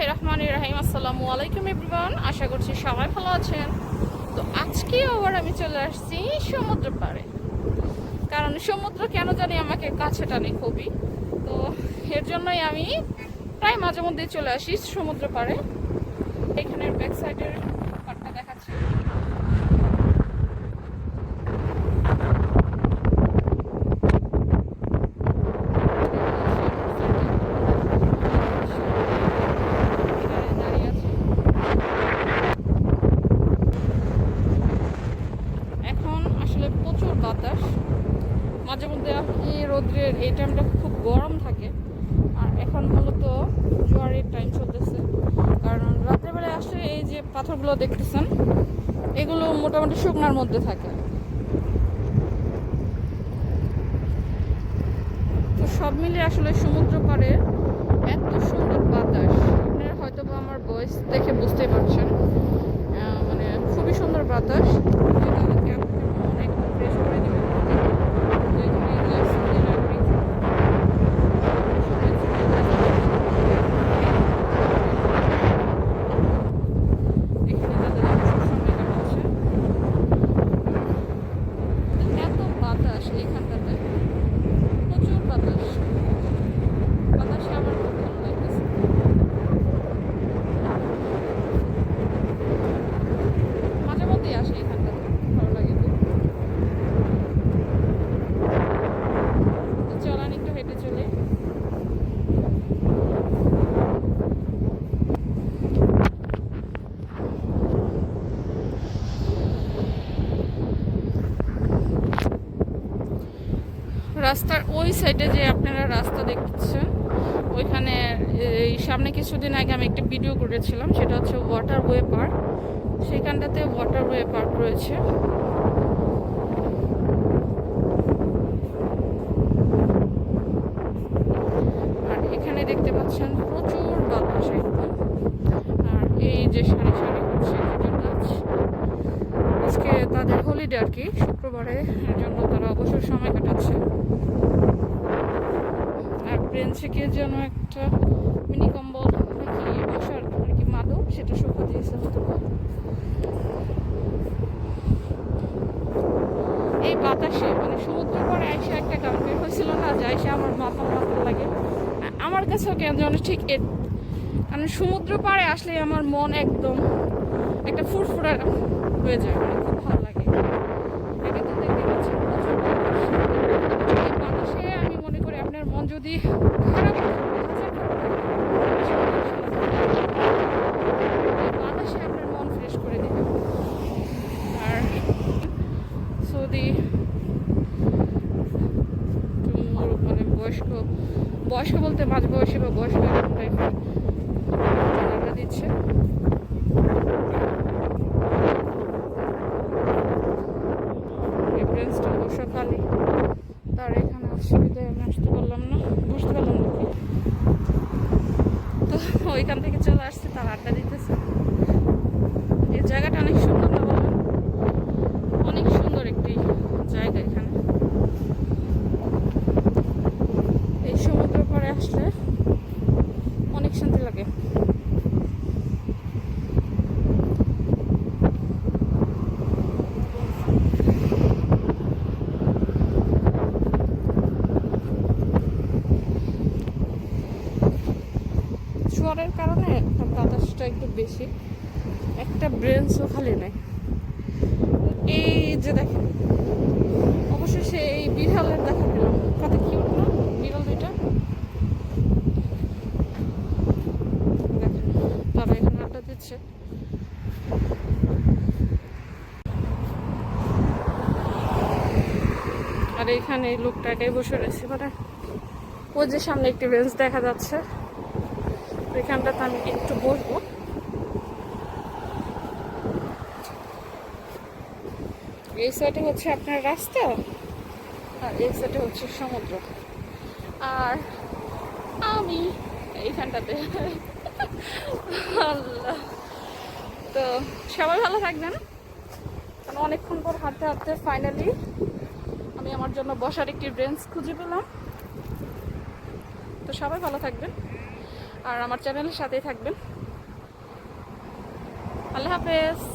বিসমিল্লাহির রহমানির রহিম। আসসালামু আলাইকুম এভরিওয়ান, আশা করছি সবাই ভালো আছেন। তো আজকে আবার আমি চলে আসছি সমুদ্র পাড়ে, কারণ সমুদ্র কেন জানি আমাকে কাছে টানে খুবই। তো এর জন্যই আমি প্রায় মাঝে মধ্যে চলে আসি সমুদ্র পাড়ে। এখানের ব্যাক সাইডের পাড়টা দেখাচ্ছি। প্রচুর বাতাস, মাঝে মধ্যে এই রোদ্রের এই টাইমটা খুব গরম থাকে। আর এখন মূলত জোয়ারের টাইম চলতেছে, কারণ রাত্রেবেলায় আসলে এই যে পাথরগুলো দেখতেছেন এগুলো মোটামুটি শুকনার মধ্যে থাকে। তো সব মিলে আসলে সমুদ্র পাড়ে এত সুন্দর বাতাস, আপনারা হয়তো বা আমার ভয়েস দেখে বুঝতে পারছেন, মানে খুবই সুন্দর বাতাস। রাস্তার ওই সাইডে যে আপনারা রাস্তা দেখছেন, ওইখানে এই সামনে কিছুদিন আগে আমি একটা ভিডিও করেছিলাম, সেটা হচ্ছে ওয়াটারওয়ে পার্ক। সেখানটাতে ওয়াটারওয়ে পার্ক রয়েছে। আর এখানে দেখতে পাচ্ছেন প্রচুর বাতাস একদম। আর এই যে সারি সারি হচ্ছে খেজুর গাছ, আজকে তাদের হলিডে আর কি, শুক্রবারে, এর জন্য তারা অবসর সময় কাটাচ্ছে। আর বেঞ্চে গিয়ে যেন একটা মিনি কম্বল নাকি বসার আর কি মাদক, সেটা শুকা দিয়েছে হয়তো। এই বাতাসে মানে সমুদ্র পরে এসে একটা গান বের হয়েছিল না, যে এসে আমার মাতাল মাতাল লাগে, আমার কাছেও কেন যেন ঠিক কারণ সমুদ্র পাড়ে আসলে আমার মন একদম একটা ফুরফুরা হয়ে যায়, মানে খুব ভালো লাগে। এটা তো দেখতে পাচ্ছেন প্রচুর বাতাসে, আমি মনে করি আপনার মন যদি খারাপ বাতাসে আপনার মন ফ্রেশ করে দেবে। আর সৌদি মানে বয়স্ক বলতে মাঝ বয়সী বা বয়স্ক এরকম টাইপের আড্ডা দিচ্ছে। ব্রেঞ্চটা বসা খালি, তার এখানে অসুবিধায় আমি আসতে পারলাম না, বুঝতে পারলাম না কি। তো ওইখান থেকে চলে আসছে, তার আড্ডা দিতেছে। এই জায়গাটা অনেক সুন্দর না বলেন? অনেক সুন্দর একটি জায়গা। এখানে এই সমুদ্র পাড়ে আসলে অনেক শান্তি লাগে। জোয়ারের কারণে বাতাসটা একটু বেশি, একটা ব্রেঞ্চও খালি নেই। এই যে দেখেন, অবশেষে এই বিড়ালের দেখা পেলাম, কত কিউট না বিড়াল দুইটা। দেখেন তারা এখানে আড্ডা দিচ্ছে। আর এখানে এই লোকটা একাই বসে রয়েছে, মানে ওই যে সামনে একটি বেঞ্চ দেখা যাচ্ছে, এখানটাতে আমি একটু বসবো। এই সাইডে হচ্ছে আপনার রাস্তা, আর এই সাইডে হচ্ছে সমুদ্র। আর আমি এইখানটাতে আল্লাহ। তো সবাই ভালো থাকবেন, কারণ অনেকক্ষণ পর হাঁটতে হাঁটতে ফাইনালি আমি আমার জন্য বসার একটি বেঞ্চ খুঁজে পেলাম। তো সবাই ভালো থাকবেন। আর আমার চ্যানেলের সাথেই থাকবেন। আল্লাহ হাফেজ।